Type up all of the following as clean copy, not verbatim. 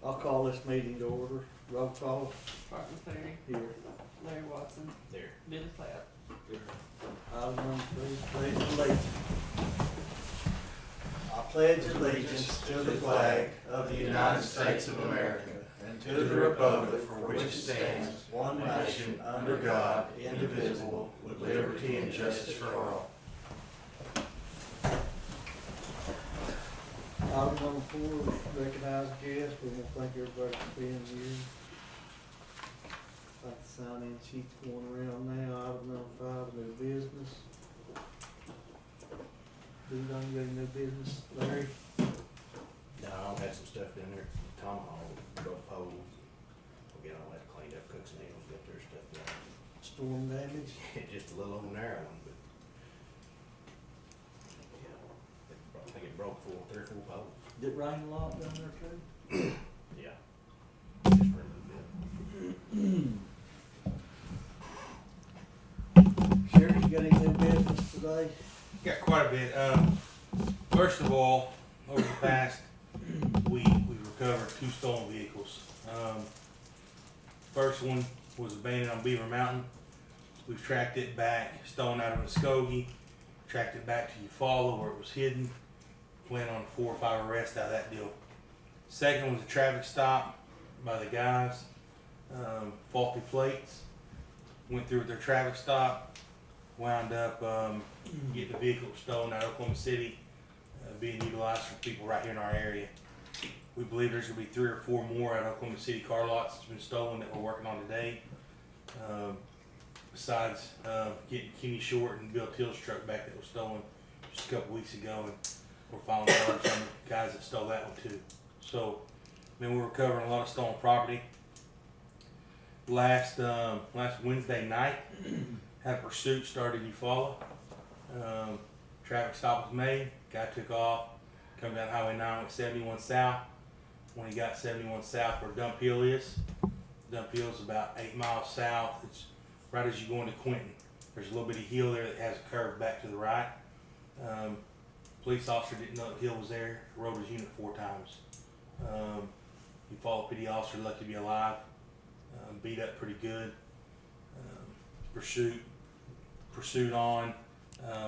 I'll call this meeting to order. Roll call. Martin Cleary, Here. Larry Watson, There. Billy Clapp. Item number 3, pledge allegiance. I pledge allegiance to the flag of the United States of America and to the republic for which it stands, one nation, under God, indivisible, with liberty and justice for all. Item number 4, recognize guests. We want to thank everybody for being here. Got the sign-in sheets going around now. Item number 5, new business. Do you got any new business, Larry? No, I had some stuff down there, tomahawk, broke poles. We'll get all that cleaned up, cooks nails, get their stuff done. Storm damage? Just a little old narrow one, but, yeah, I think it broke 3 or 4 poles. Did it rain a lot down there too? Yeah. Just for a little bit. Sheriff, you got any new business today? Got quite a bit. First of all, over the past week, we've recovered 2 stolen vehicles. First one was abandoned on Beaver Mountain. We've tracked it back, stolen out of Muskogee, tracked it back to Eufaula where it was hidden. Plan on 4 or 5 arrests out of that deal. Second was a traffic stop by the guys. Faulty plates. Went through with their traffic stop. Wound up getting the vehicle stolen out of Oklahoma City, being utilized for people right here in our area. We believe there's going to be 3 or 4 more out of Oklahoma City car lots that's been stolen that we're working on today. Besides getting Kenny Short and Bill Till's truck back that was stolen just a couple weeks ago, and we're filing charges on the guys that stole that one too. So, then we're recovering a lot of stolen property. Last Wednesday night, had a pursuit started in Eufaula. Traffic stop was made. Guy took off, come down Highway 9 with 71 south. When he got 71 south where Dump Hill is, Dump Hill is about 8 miles south. It's right as you go into Quinton. There's a little bitty hill there that has a curve back to the right. Police officer didn't know the hill was there. Rode his unit 4 times. Eufaula PD officer, lucky to be alive. Beat up pretty good. Pursued on,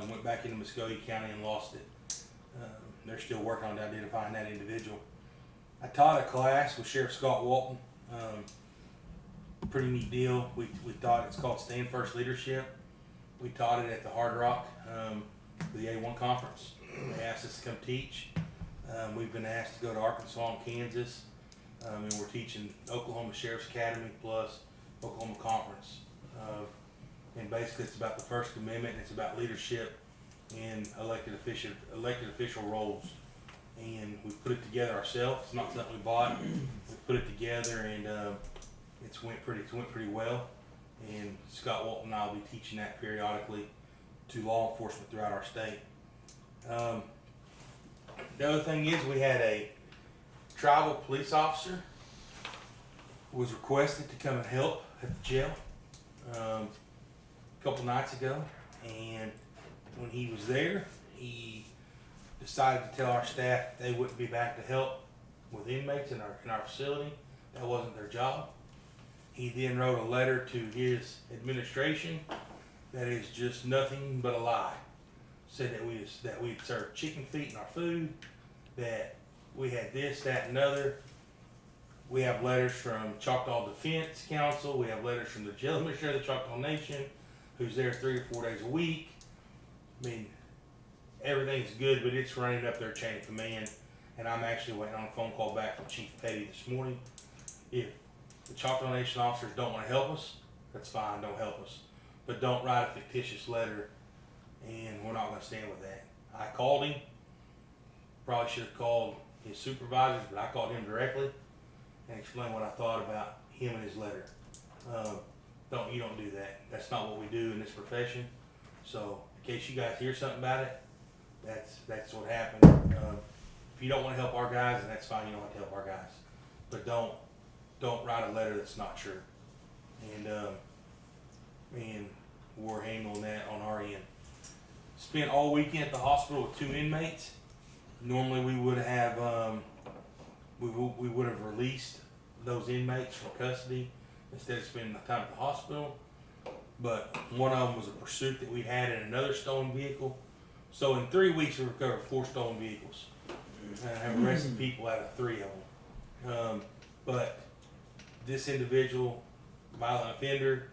went back into Haskell County and lost it. They're still working on identifying that individual. I taught a class with Sheriff Scott Walton. Pretty neat deal. We taught, it's called Stand First Leadership. We taught it at the Hard Rock, the A1 conference. They asked us to come teach. We've been asked to go to Arkansas and Kansas, and we're teaching Oklahoma Sheriff's Academy plus Oklahoma Conference. And basically it's about the First Amendment, and it's about leadership in elected official roles. And we put it together ourselves. It's not something we bought. We put it together, and it's went pretty well. And Scott Walton and I will be teaching that periodically to law enforcement throughout our state. The other thing is, we had a tribal police officer was requested to come and help at the jail a couple nights ago, and when he was there, he decided to tell our staff they wouldn't be back to help with inmates in our facility. That wasn't their job. He then wrote a letter to his administration that is just nothing but a lie. Said that we'd served chicken feet in our food, that we had this, that, and other. We have letters from Choctaw Defense Council. We have letters from the jail administrator of the Choctaw Nation, who's there 3 or 4 days a week. I mean, everything's good, but it's running up their chain of command. And I'm actually waiting on a phone call back from Chief Petty this morning. If the Choctaw Nation officers don't want to help us, that's fine, don't help us. But don't write a fictitious letter, and we're not going to stand with that. I called him. Probably should have called his supervisors, but I called him directly and explained what I thought about him and his letter. You don't do that. That's not what we do in this profession. So in case you guys hear something about it, that's what happened. If you don't want to help our guys, then that's fine. You don't have to help our guys, but don't write a letter that's not true. And we're handling that on our end. Spent all weekend at the hospital with 2 inmates. Normally we would have we would have released those inmates from custody instead of spending the time at the hospital. But one of them was a pursuit that we had in another stolen vehicle. So in 3 weeks, we recovered 4 stolen vehicles and have arrested people out of 3 of them. But this individual, violent offender,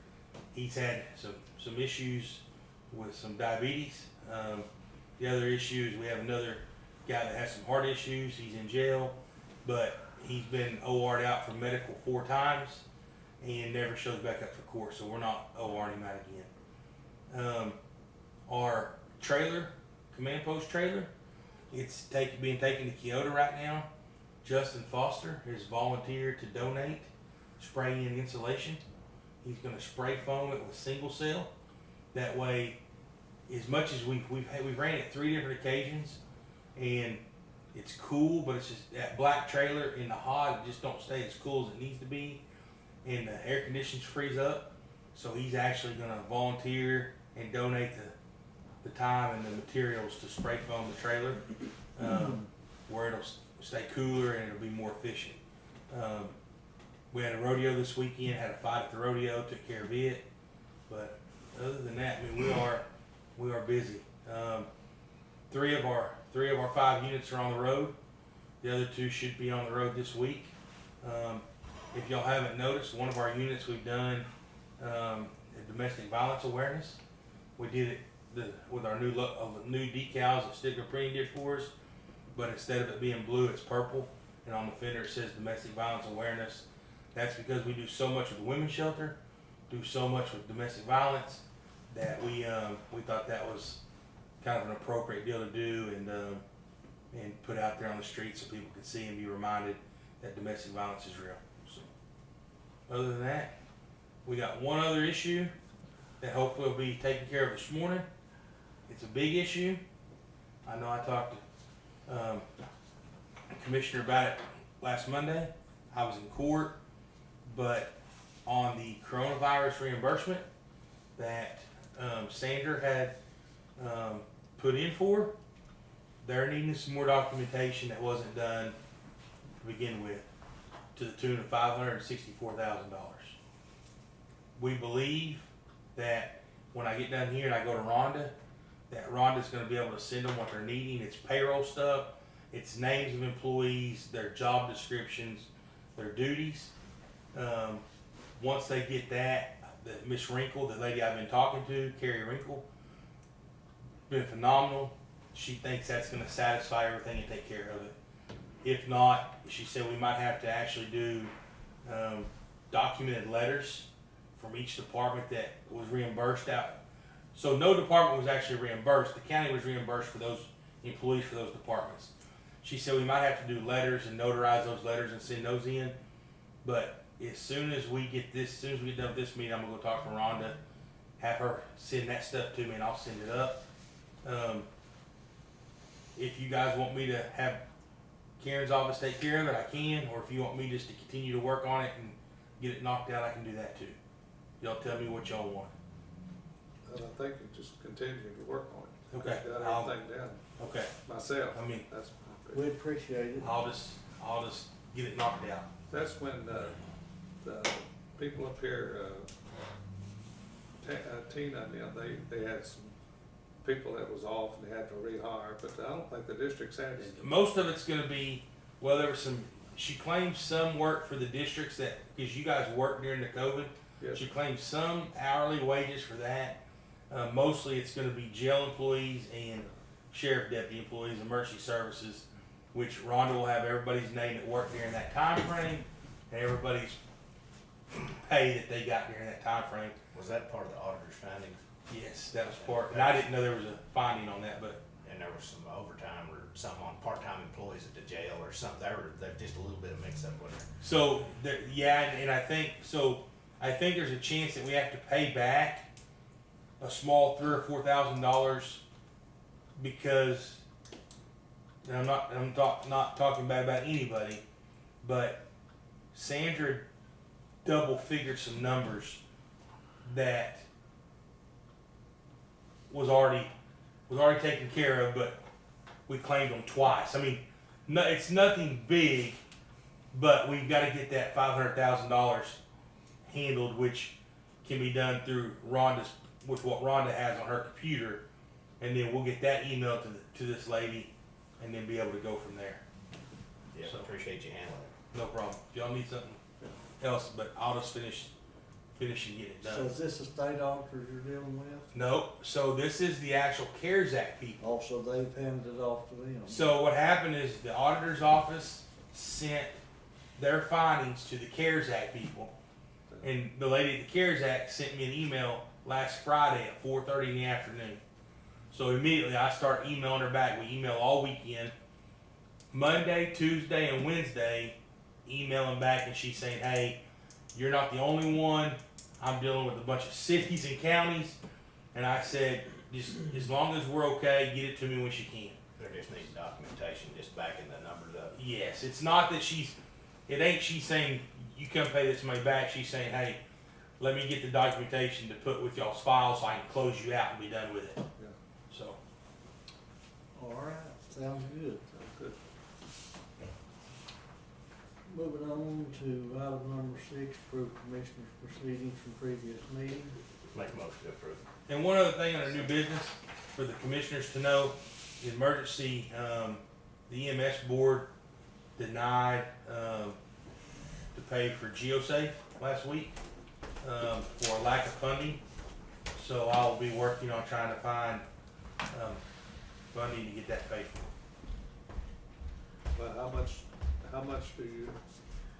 he's had some issues with some diabetes. The other issues, we have another guy that has some heart issues. He's in jail, but he's been OR'd out for medical 4 times and never shows back up for court, so we're not OR'ing him out again. Our trailer, command post trailer, it's being taken to Kyoto right now. Justin Foster has volunteered to donate spraying and insulation. He's going to spray foam it with single cell. That way, as much as we've ran it 3 different occasions, and it's cool, but it's just that black trailer in the hot, it just don't stay as cool as it needs to be, and the air conditions freeze up. So he's actually going to volunteer and donate the time and the materials to spray foam the trailer, where it'll stay cooler and it'll be more efficient. We had a rodeo this weekend, had a fight at the rodeo, took care of it, but other than that, I mean, we are busy. 3 of our 5 units are on the road. The other 2 should be on the road this week. If y'all haven't noticed, one of our units we've done domestic violence awareness. We did it with our new decals that Sticker Printing did for us, but instead of it being blue, it's purple, and on the fender it says domestic violence awareness. That's because we do so much with the women's shelter, do so much with domestic violence, that we thought that was kind of an appropriate deal to do and put out there on the street so people could see and be reminded that domestic violence is real. So, other than that, we got one other issue that hopefully will be taken care of this morning. It's a big issue. I know I talked to the commissioner about it last Monday. I was in court, but on the coronavirus reimbursement that Sandra had put in for, they're needing some more documentation that wasn't done to begin with, to the tune of $564,000. We believe that when I get done here and I go to Rhonda, that Rhonda's going to be able to send them what they're needing. It's payroll stuff, it's names of employees, their job descriptions, their duties. Once they get that, Miss Wrinkle, the lady I've been talking to, Carrie Wrinkle, been phenomenal. She thinks that's going to satisfy everything and take care of it. If not, she said we might have to actually do documented letters from each department that was reimbursed out. So no department was actually reimbursed. The county was reimbursed for those employees for those departments. She said we might have to do letters and notarize those letters and send those in. But as soon as we get done with this meeting, I'm gonna go talk to Rhonda, have her send that stuff to me, and I'll send it up. If you guys want me to have Karen's office take care of it, I can. Or if you want me just to continue to work on it and get it knocked out, I can do that too. Y'all tell me what y'all want. And I think you just continue to work on it. Okay. Got everything down. Okay. Myself. I mean, That's We appreciate it. I'll just get it knocked out. that's when the people up here, Tina and them, they had some people that was off and they had to rehire, but I don't think the district's had any. Most of it's gonna be, well, there was some, she claims some work for the districts that, because you guys worked during the COVID. Yes. She claims some hourly wages for that. Mostly it's gonna be jail employees and sheriff deputy employees and mercy services, which Rhonda will have everybody's name that worked during that time frame and everybody's pay that they got during that time frame. Was that part of the auditor's findings? Yes, that was part, and I didn't know there was a finding on that, but And there was some overtime or something on part-time employees at the jail or something. There's just a little bit of mix-up with it. so yeah, and I think so. I think there's a chance that we have to pay back a small $3,000 or $4,000 because and I'm not talking bad about anybody, but Sandra double figured some numbers that was already taken care of, but we claimed them twice. I mean, no, it's nothing big, But we've got to get that $500,000 handled, which can be done through Rhonda's, with what Rhonda has on her computer, and then we'll get that email to this lady, and then be able to go from there. Yeah, So- appreciate you handling it. No problem. If y'all need something else, but I'll just finish and get it So done. is this the state auditors you're dealing with? No, so this is the actual CARES Act people. Also, they've handed it off to them. So what happened is the auditor's office sent their findings to the CARES Act people. And the lady at the CARES Act sent me an email last Friday at 4:30 in the afternoon. So immediately I start emailing her back. We email all weekend. Monday, Tuesday, and Wednesday, emailing back, and she's saying, hey, you're not the only one. I'm dealing with a bunch of cities and counties. And I said, just as long as we're okay, get it to me when she can. They're just needing documentation, just backing the numbers up. Yes, it's not that it ain't she's saying, you come pay this money back. She's saying, hey, let me get the documentation to put with y'all's files so I can close you out and be done with it. Yeah. So, All right, sounds good. Sounds good. Moving on to item number 6, approve commissioners' proceedings from previous meetings. Make a motion to approve. and one other thing under new business for the commissioners to know, the emergency, the EMS board denied, to pay for GeoSafe last week, for a lack of funding. So I'll be working on trying to find, funding to get that paid for. Well, how much do you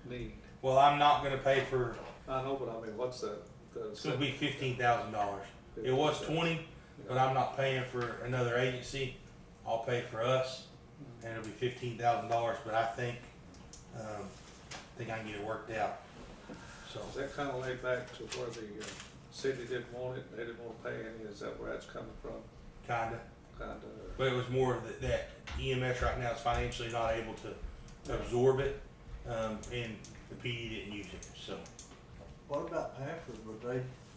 need? Well, I'm not gonna pay for, I know, but I mean, what's the? it's gonna be $15,000. It was 20, but I'm not paying for another agency. I'll pay for us, and it'll be $15,000, but I think I can get it worked out. So, Is that kind of laid back to where the city didn't want it, they didn't want to pay any, is that where that's coming from? kinda, Kind of, but it was more that EMS right now is financially not able to absorb it, and the PD didn't use it, so. What about Pafford? Would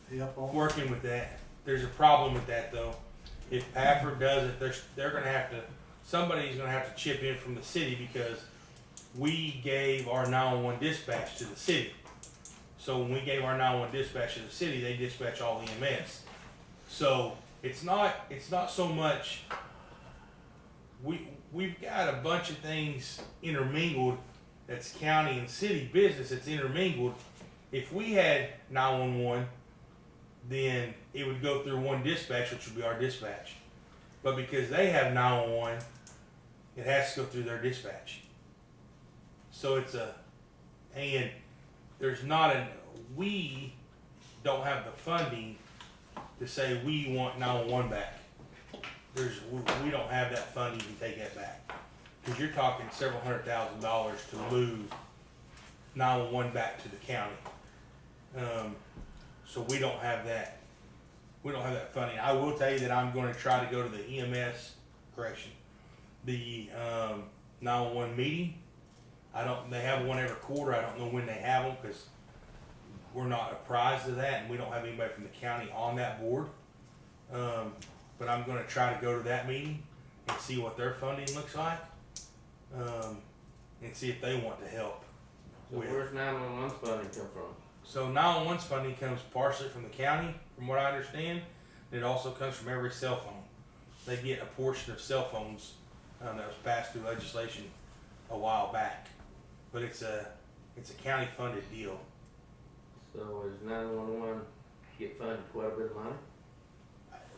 they help on? Working with that. There's a problem with that though. If Pafford does it, they're gonna have to, somebody's gonna have to chip in from the city because we gave our 911 dispatch to the city. So when we gave our 911 dispatch to the city, they dispatch all EMS. So it's not so much, we've got a bunch of things intermingled that's county and city business that's intermingled. If we had 911, then it would go through one dispatch, which would be our dispatch. But because they have 911, it has to go through their dispatch. So and there's not we don't have the funding to say we want 911 back. We don't have that funding to take that back. Because you're talking several $100,000 to move 911 back to the county. So we don't have that. We don't have that funding. I will tell you that I'm going to try to go to the the 911 meeting. They have one every quarter. I don't know when they have them because we're not apprised of that, and we don't have anybody from the county on that board. But I'm going to try to go to that meeting and see what their funding looks like, and see if they want to help. So where's 911 funding come from? So 911's funding comes partially from the county, from what I understand. And it also comes from every cell phone. They get a portion of cell phones that was passed through legislation a while back. But it's a county funded deal. So is 911 get funded quite a bit of money?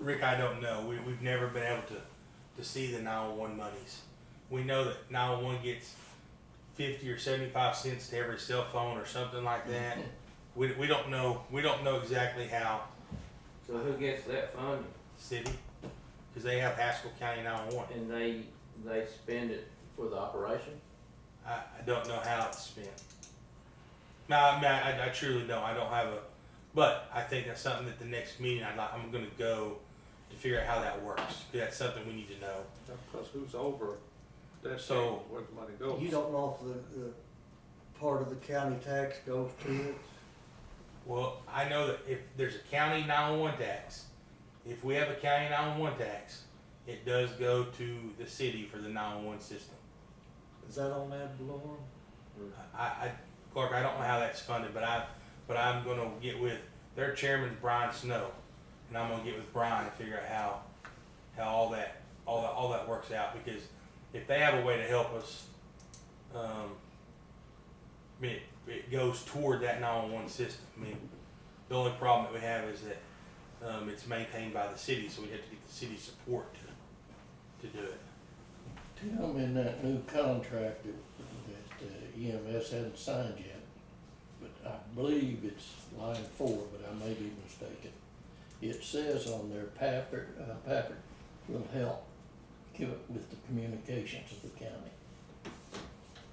Rick, I don't know. We've never been able to see the 911 monies. We know that 911 gets 50 or 75 cents to every cell phone or something like that. We don't know. We don't know exactly how. So who gets that funding? City, because they have Haskell County 911. And they spend it for the operation? I don't know how it's spent. No, I mean, I truly don't. I don't have but I think that's something that the next meeting I'm going to go to figure out how that works. That's something we need to know. plus who's over that, So- where the money goes. You don't know if the part of the county tax goes to it? Well, I know that if there's a county 911 tax, if we have a county 911 tax, it does go to the city for the 911 system. Is that on ad valorem? Clark, I don't know how that's funded, but I'm gonna get with, their chairman's Brian Snow, and I'm gonna get with Brian and figure out how all that works out, because if they have a way to help us, I mean, it goes toward that 911 system. I mean, the only problem that we have is that, it's maintained by the city, so we have to get the city support to do it. Tim, in that new contract that EMS hasn't signed yet, but I believe it's line 4, but I may be mistaken. It says on there, Packard will help with the communications of the county.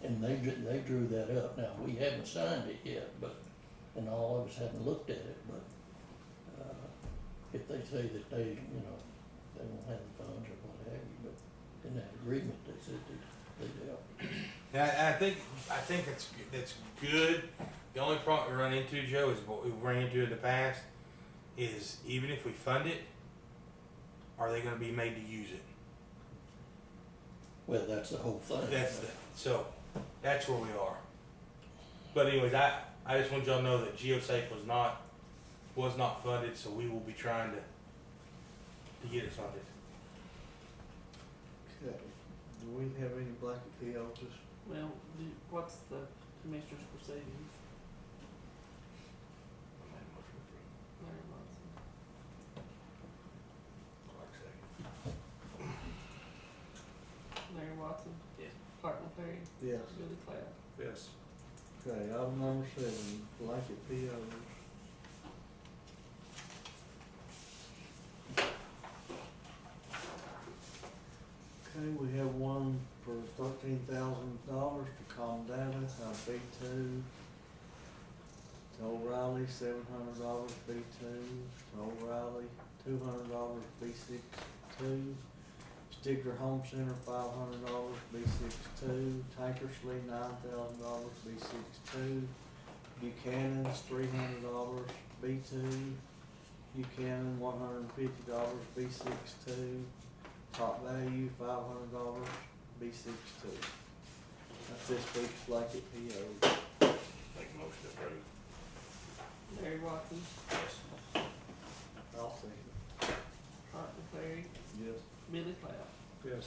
And they drew that up. Now, we haven't signed it yet, and all of us haven't looked at it, but, if they say that they won't have the funds or what have you, but in that agreement, they said that they'd help. And I think that's good. The only problem we run into, Joe, is what we've run into in the past, is even if we fund it, are they gonna be made to use it? Well, that's the whole thing. So that's where we are. But anyways, I just want y'all to know that GeoSafe was not funded, so we will be trying to get it funded. Okay, do we have any blanket POs? Well, what's the commissioner's proceedings? Larry Watson. Larry Watson? Yes. Clark McCleary? Yes. Billy Cloud? Yes. Okay, item number 7, blanket POs. Okay, we have one for $13,000 to Calm Data, B2. To O'Reilly, $700, B2. To O'Reilly, $200, B62. Stigler Home Center, $500, B62. Tankersley, $9,000, B62. Buchanan's, $300, B2. Buchanan, $150, B62. Top Value, $500, B62. That's this week's blanket PO. Make a motion to approve. Larry Watson? Yes. I'll see. Clark McCleary? Yes. Billy Cloud? Yes.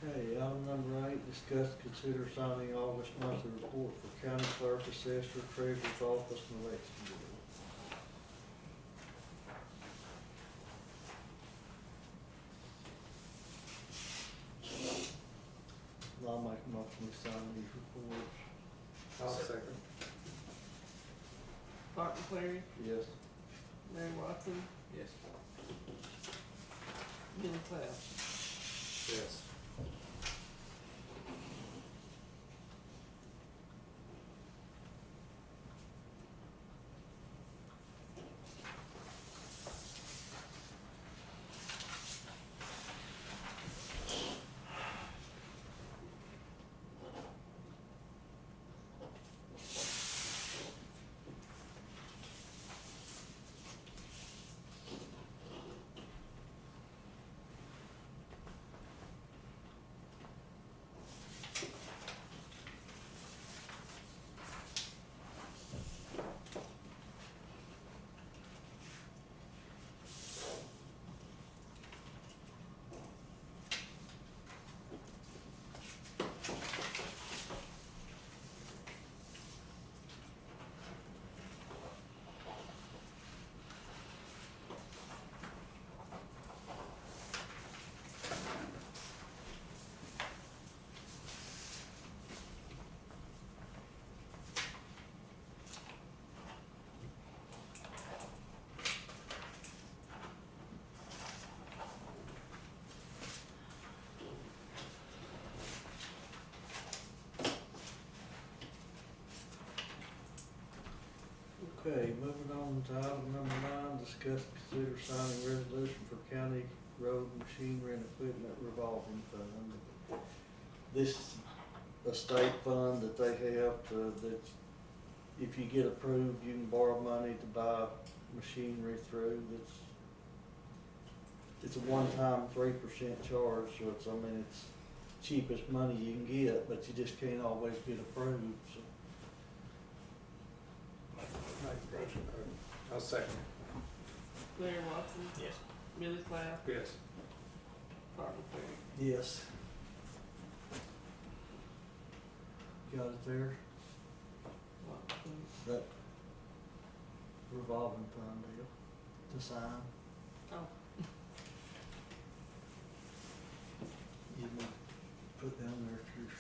Okay, item number 8, discuss, consider signing August monthly report for county clerk, assessor, treasurer's office, and election bureau. I'll make a motion to sign these reports. I'll second. Clark McCleary? Yes. Larry Watson? Yes. Billy Cloud? Yes. Okay, moving on to item number 9, discuss, consider signing resolution for county road machinery and equipment revolving fund. This is a state fund that they have that if you get approved, you can borrow money to buy machinery through. It's a one-time 3% charge, so it's cheapest money you can get, but you just can't always get approved, so. Make a motion, or I'll second. Larry Watson, Yes. Billy Cloud, Yes. Carter Terry. Yes. Got it there? What, That revolving fund deal to sign. oh, You need to put down there, Trish.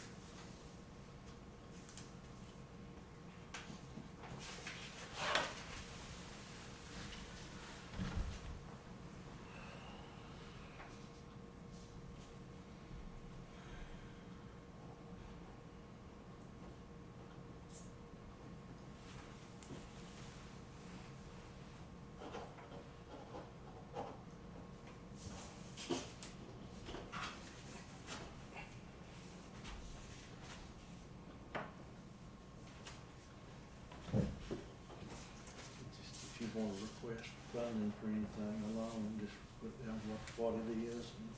Just if you want to request funding for anything alone, just put down what it is and.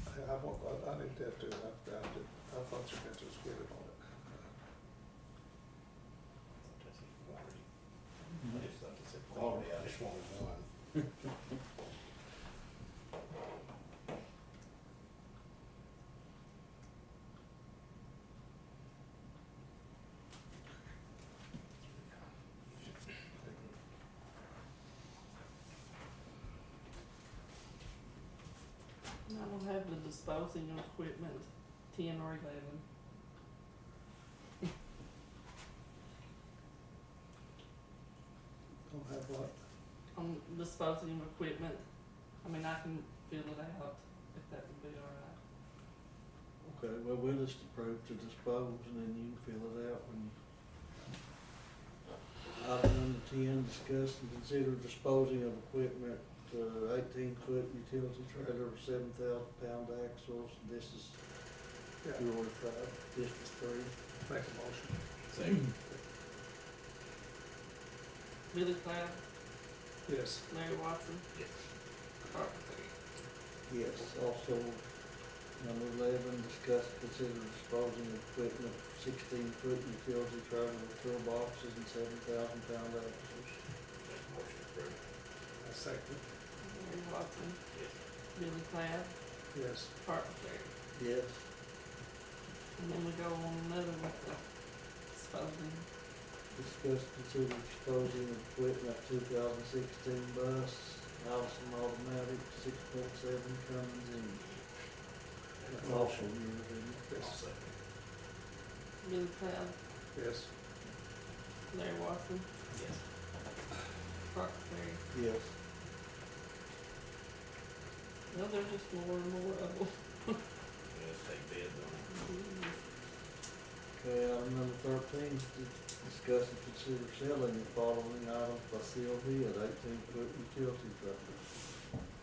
I need that too, I found it, I thought you meant to just get it on it. I just thought it said quality, I just wanted one. and I will have the disposing of equipment, 10 or 11. Don't have what? On disposing of equipment, I mean, I can fill it out if that would be alright. Okay, well, we'll just approve to dispose and then you can fill it out when you. Item number 10, discuss and consider disposing of equipment, 18-foot utility trailer with 7,000-pound axles. This is Yeah, your District 3. make a motion. Second. Billy Cloud, Yes. Larry Watson, Yes. Carter Terry. Yes, also, number 11, discuss and consider disposing of equipment, 16-foot utility trailer with toolboxes and 7,000-pound axles. Make a motion approved. I second. Larry Watson, Yes. Billy Cloud, Yes. Carter Terry. Yes. And then we go on another with the disposing. Discuss, consider disposing of equipment, 2016 bus, Allison automatic, 6.7 Cummins engine. That's also yours, isn't it? I'll Yes. second. Billy Cloud, Yes. Larry Watson, Yes. Carter Terry. Yes. Well, there's just more and more of them. Let's take bids on it. Okay, item number 13, discuss and consider selling the following items by sealed bid, 18-foot utility trailer.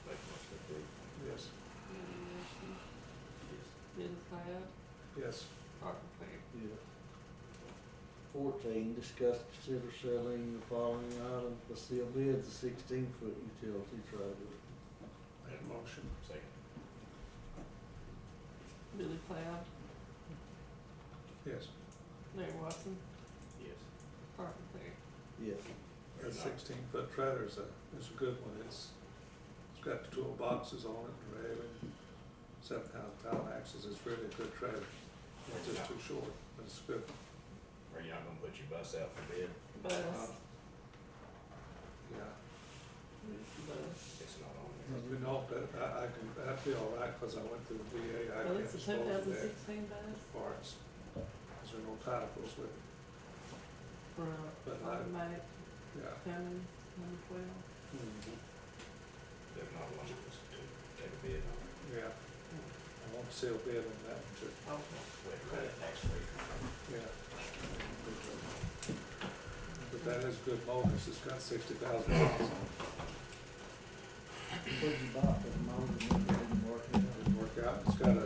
Make a motion approved. Yes. Billy Cloud, Yes. Carter Terry. Yes. 14, discuss and consider selling the following items by sealed bids, a 16-foot utility trailer. Make a motion. Second. Billy Cloud, Yes. Larry Watson, Yes. Carter Terry. Yes. That 16-foot trailer is a good one. It's got the toolboxes on it, and railing, 7,000-pound axles. It's really a good trailer. It's just too short, but it's good. Are you not gonna put your bus out for bid? Bus, Yeah. bus. It's not on You know, but I'd be all right, cause I went through the VA. I Well, can it's a dispose of that 2016 bus parts. Cause there are no titles with it. for But automatic Yeah. Cummins, number 12. Mhm. There's not one of us to take a bid on. Yeah. I want to seal bid on that one too. Okay. Wait, run it next week. Yeah. But that is good motors, it's got 60,000 miles on it. What'd you buy for the motor, and it didn't work out? Didn't work out, it's got a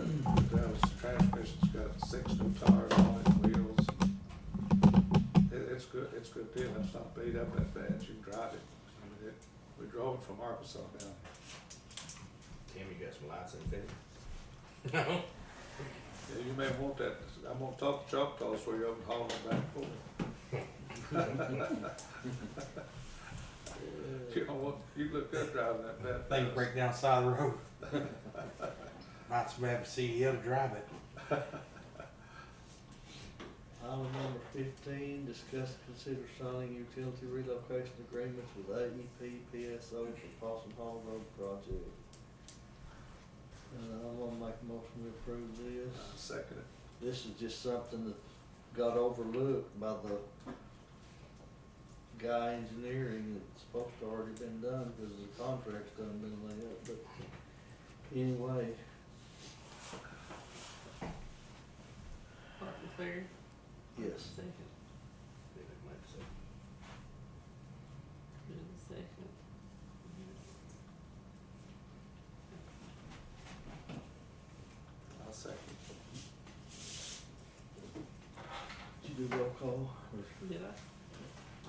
transmission, it's got 6 new tires on it, wheels. It's good, it's a good deal, it's not beat up that bad, you can drive it. I mean, we drove it from Arkansas down. Tim, you got some lights in the No. Yeah, you may want that, I'm gonna talk to Choctaws for you up and haul them back and forth. You don't want, you look good driving that Thing fast. break down the side of the road. Might as well have a CDL to drive it. Item number 15, discuss and consider signing utility relocation agreements with AEP PSO for Possum Hall Road project. I'm gonna make a motion to approve this. Second it. This is just something that got overlooked by the guy engineering. It's supposed to already been done because the contract's done been laid up, but anyway. Parker Ferry, Yes. second, Might say. Bill second. I'll second. Did you do roll call? Did I?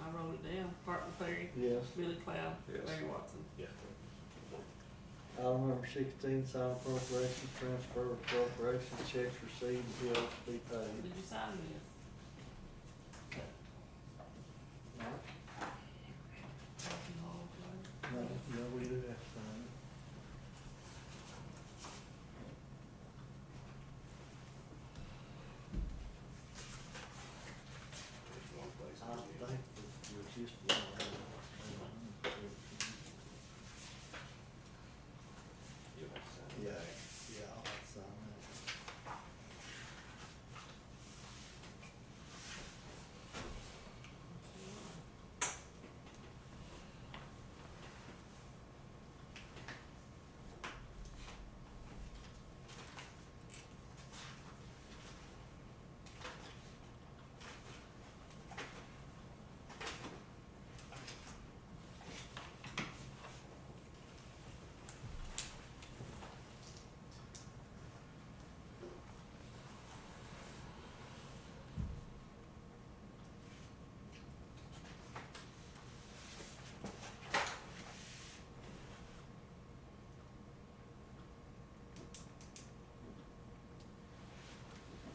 I wrote it down. Parker Ferry, Yes. Billy Cloud, Yes. Larry Watson. Yeah. Item number 16, sign appropriation, transfer appropriation, checks received, bills to be paid. Did you sign this? No, no, we do have to sign it. There's one place. I think that was just one. You'll have to sign it. Yeah, yeah, I'll have to sign that.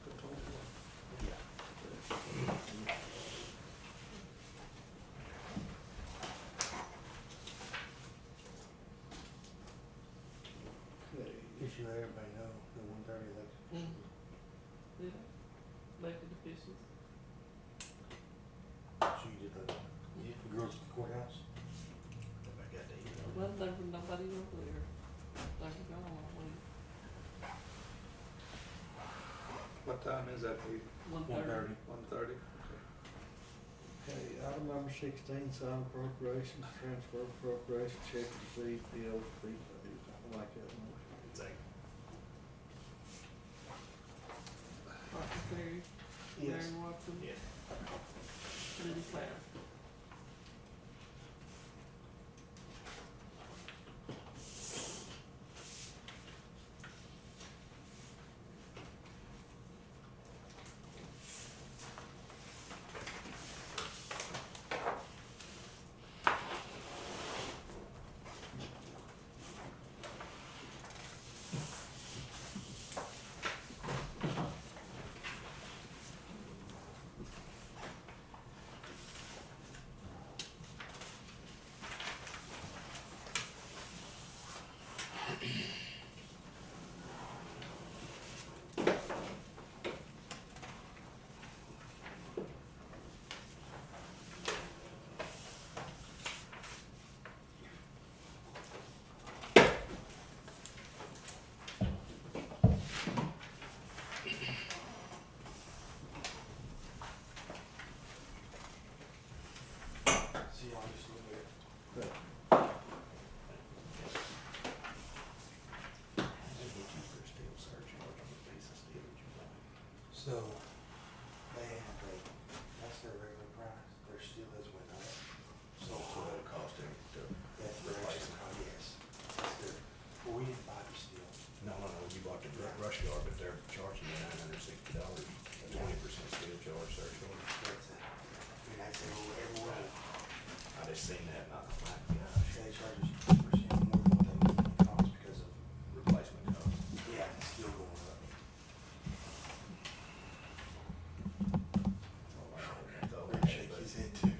Good talk. Okay. Just to let everybody know, the 1:30 election. Did I? Elected officials. So you did the girls at the courthouse? If I got the email. Well, there was nobody over there. They were gone all week. What time is that, Pete? 1:30. 1:30? Okay. Okay, item number 16, sign appropriations, transfer appropriation, check received, bills to be paid. I like that motion. Second. Parker Ferry, Yes. Larry Watson, Yeah. Billy Cloud. See y'all just a little bit. Just get you for a steel surcharge on the piece of steel that you buy. So, they have that's their regular price. Their steel is went rush yard, but they're charging you $960, a 20% steel charge surcharge. That's everywhere. I just seen that, and I thought, my gosh, They charge us 2% more than what they normally cost because of, replacement cost. yeah, it's still going up. Oh, wow, that's all Rick I had, shakes but- his head too.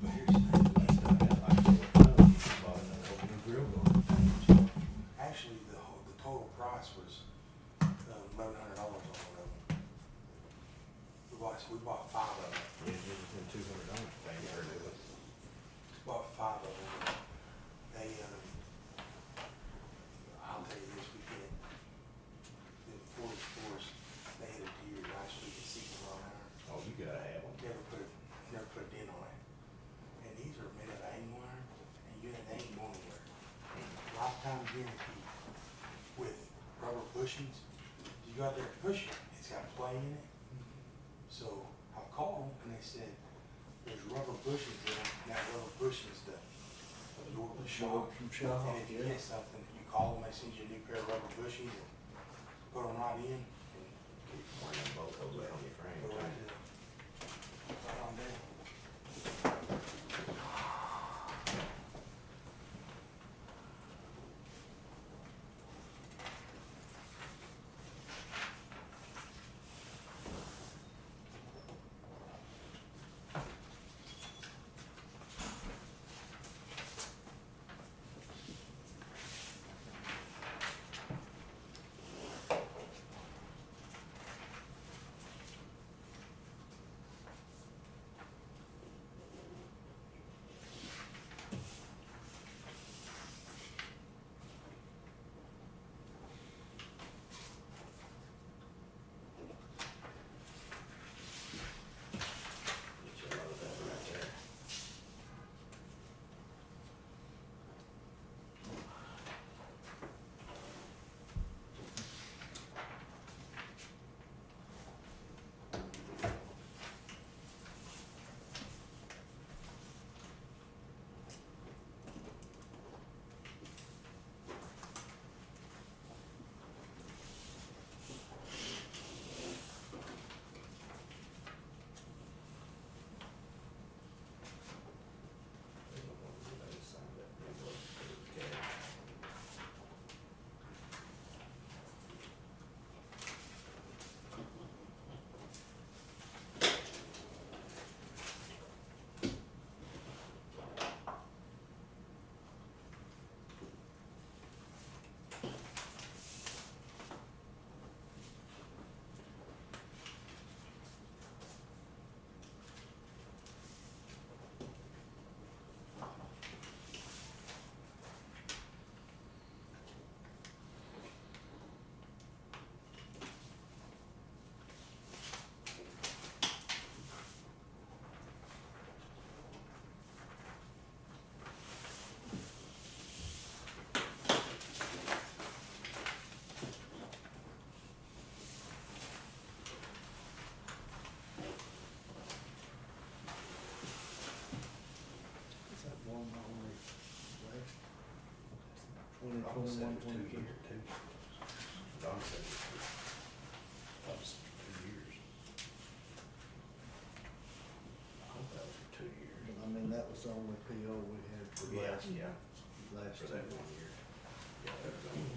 But here's the thing, the last time I sold it, I bought another whole new grill going. Actually, the total price was $1,100 on one of them. We bought 5 of them. Yeah, it was within $200, paying for it. We bought 5 of them. They, I'll tell you this, we hit, the forest, they hit a deer last week at 60 mile an hour. Oh, you gotta have them. Never put a dent on it. And these are made of angle iron, and they ain't going anywhere. Lifetime guarantee with rubber bushings. You go out there and push it, it's got play in it. So I called them and they said, there's rubber bushings in it, and that rubber bushings to absorb the shock. Absorb some shock, And if you yeah. hit something, you call them, they send you a new pair of rubber bushings and put them right in and Bring them both over there on your frame. go right to the, right on there. Get you a load of that right there. They don't want anybody to sign that paperwork. Okay. Is that one only last? Don said it was 2 2021, years, too. Don said it was 2 years. I hope that was for 2 years. I mean, that was the only PO we had for Yeah, last, yeah, last for that year. 1 year. Yeah, that was on.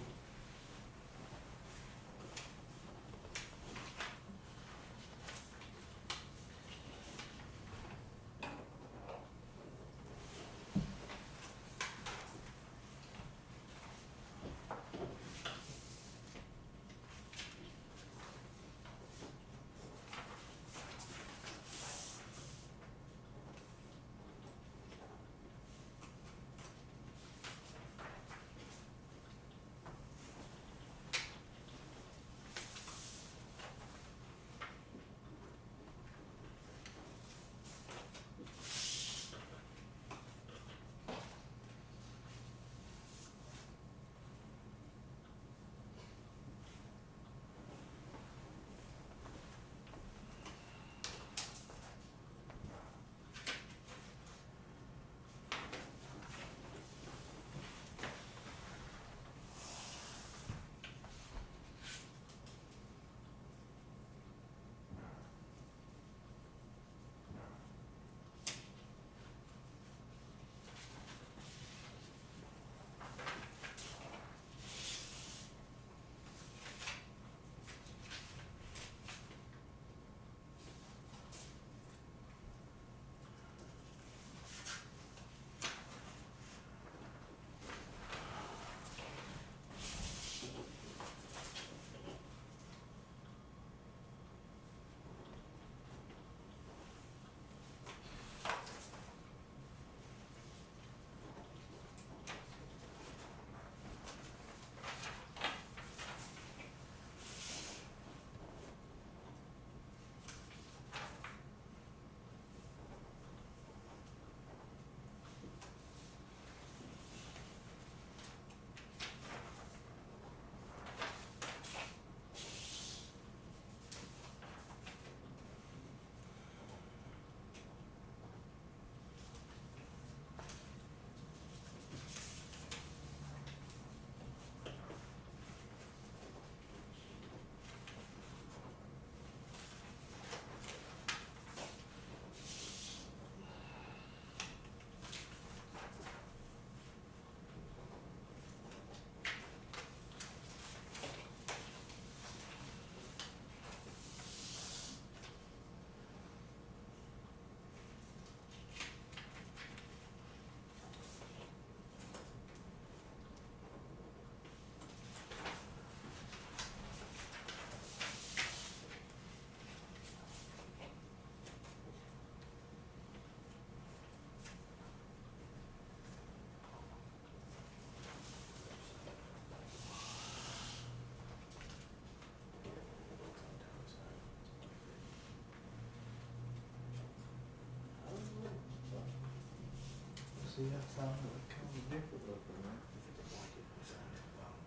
See, I thought it was kind of different looking, right? If it's a blanket, we sign it at the bottom.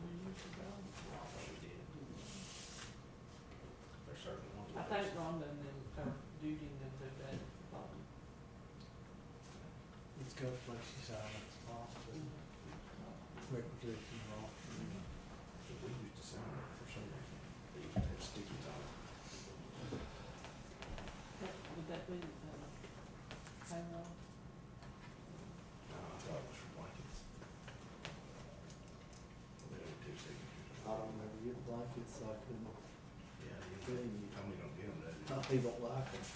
Well, I think we did. There's certain ones. I think Rhonda and them, or Judy and them do that at the bottom. It's got places on it, requisition law. We used to sign it for some reason. They used to have stickies on it. Would that be, payroll? No, I thought it was for blankets. We had two signatures. I don't ever get blankets, so I couldn't Yeah, tell you you. told me don't get them, that No, he don't like them.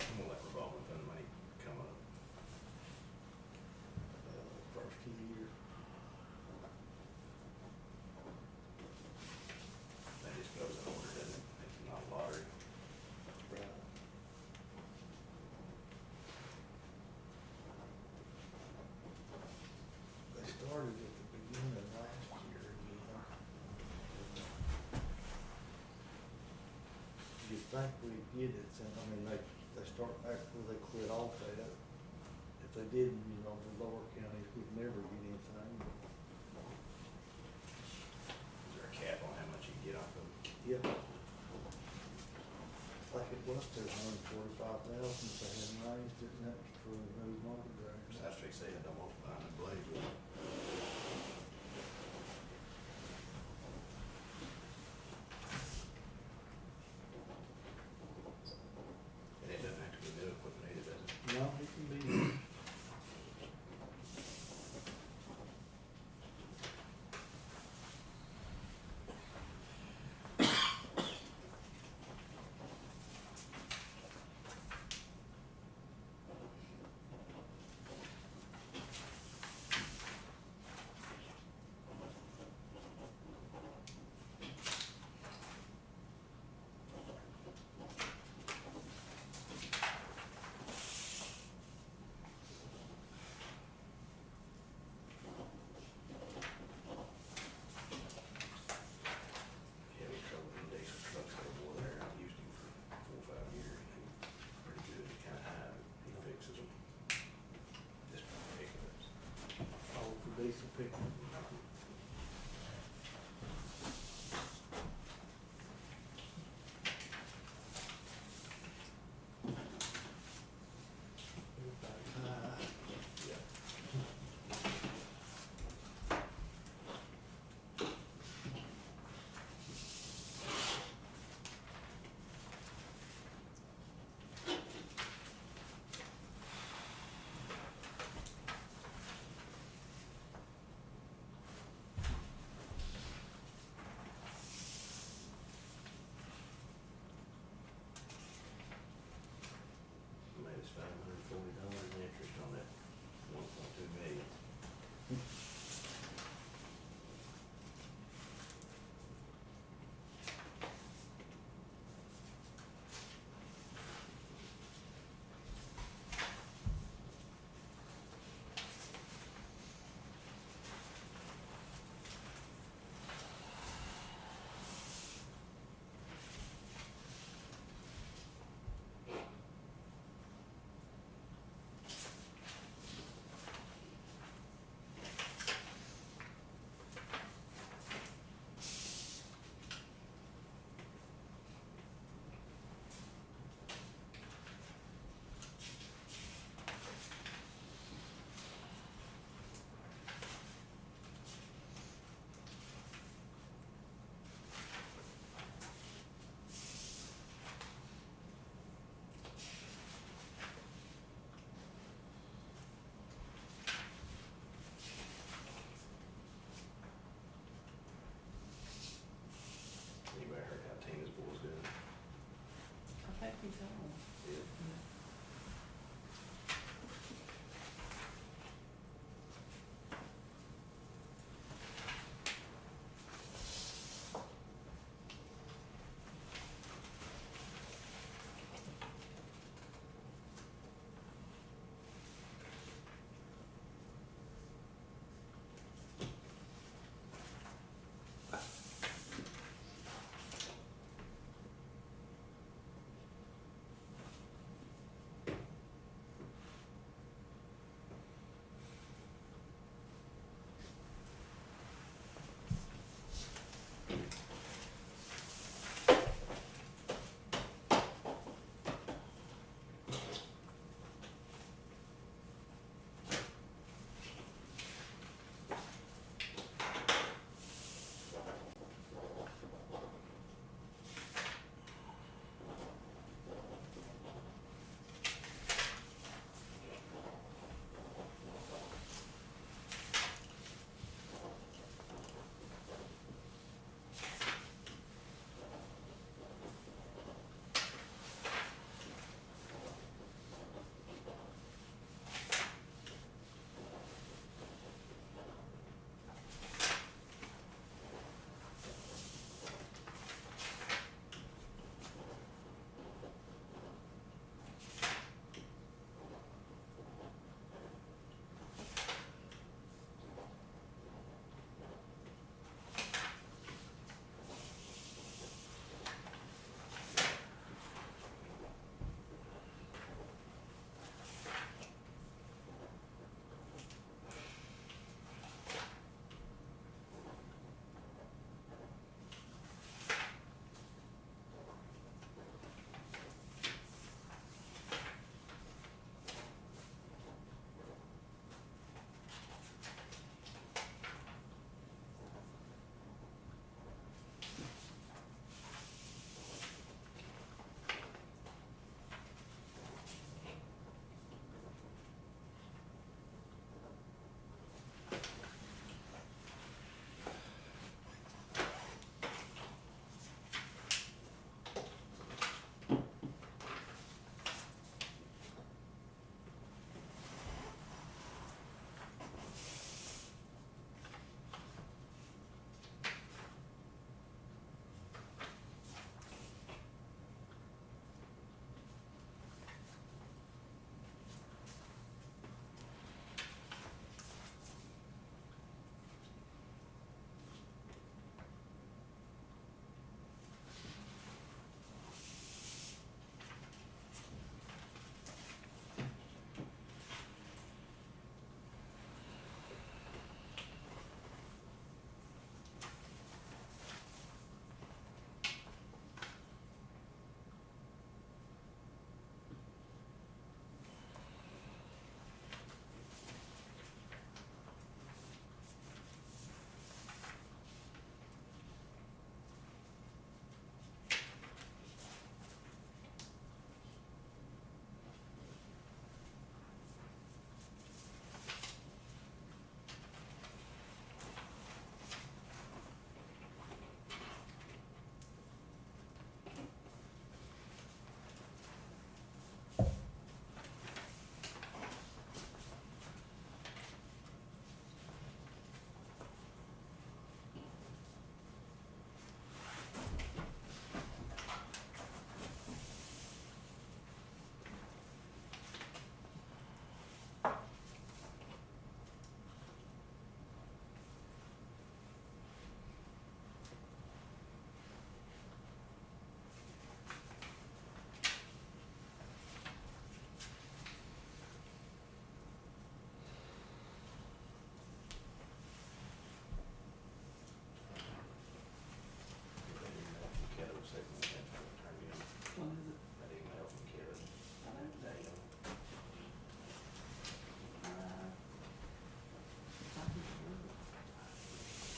I'm gonna let revolving fund money come up. First of the year. That just goes in order, doesn't it? It's not a lottery. Right. They started at the beginning of last year again. You'd think we'd get it, and I mean, they start back where they quit off at. If they didn't, you know, the lower counties would never get anything. Is there a cap on how much you can get off of it? Yeah. Like it was $245,000, if they hadn't raised it, and that was for a new market rate. So I was fixing to say, I don't want to buy a new blade with it. And it doesn't have to be new equipment either, does it? No, it can be.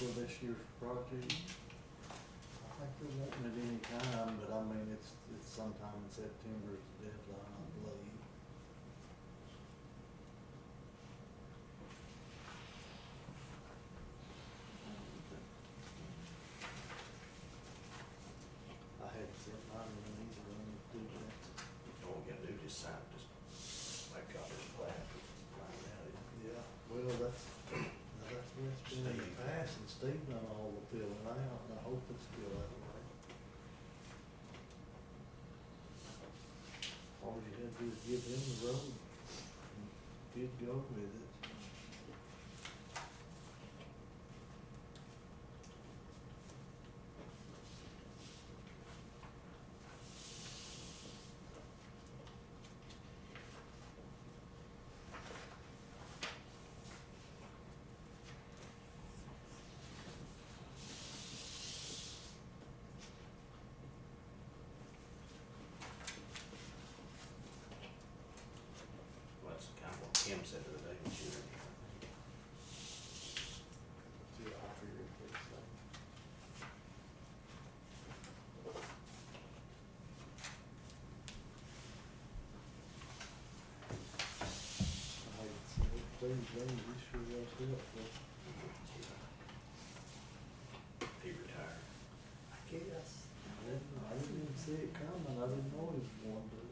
for this year's project? I think they're wanting it any time, but I mean, it's sometime in September is the deadline, I believe. I hadn't sent mine in either, I need to do that. All we gotta do is just sign, just make copy of the plat. Right now, Yeah, well, that's where it's been in the Steve. past, and Steve done all the filling out, and I hope it's still that way. All you had to do is give him the road, and he'd go with it. well, that's kind of what Kim said the other day when she was in here. Yeah, I figured it's like. I hate to see it, Steve, he sure was helpful. He retired. I guess. I didn't even see it coming, I didn't know he was going to.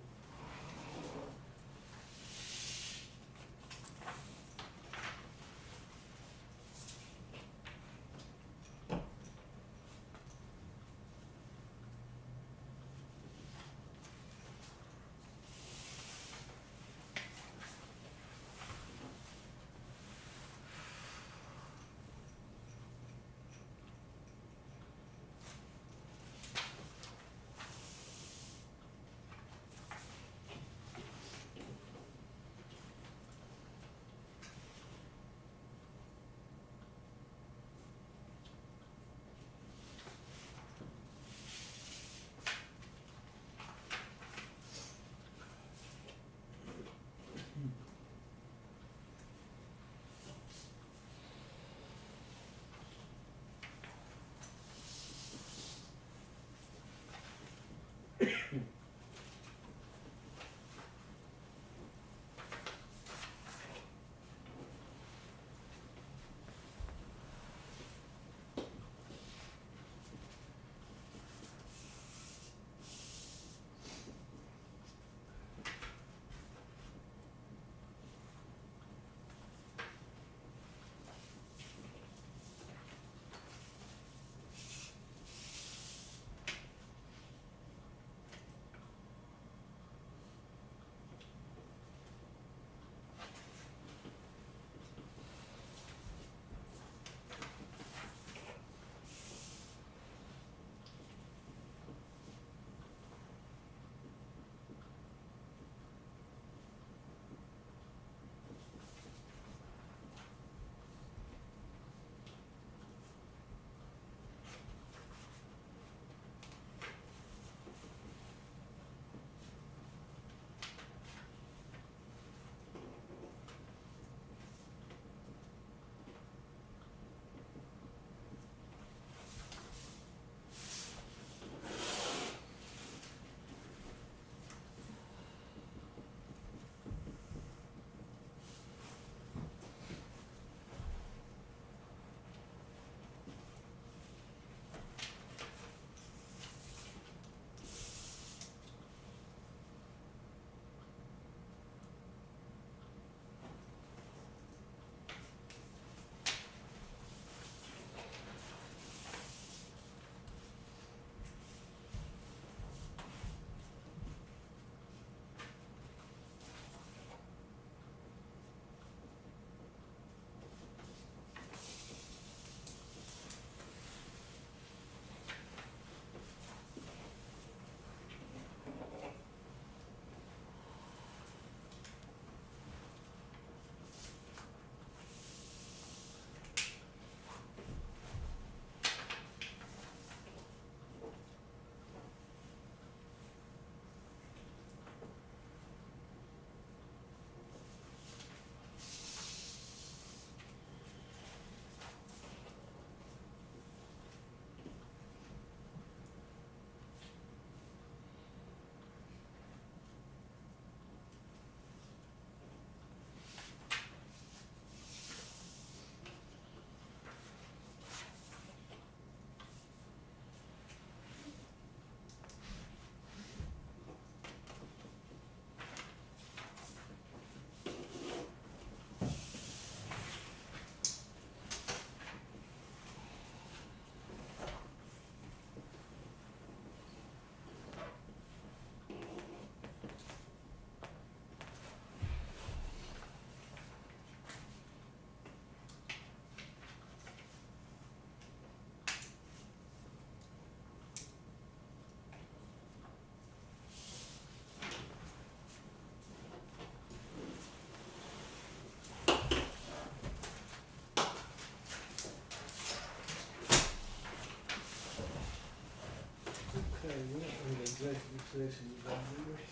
session, you gonna do it?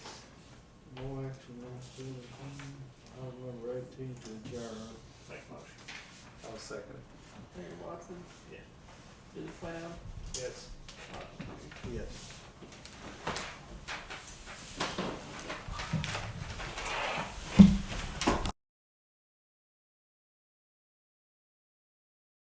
No action on 17, item number 18 to adjourn. Make motion. I'll second it. Mayor Watson? Yeah. Billy Cloud? Yes. Rodney Jerry? Yes.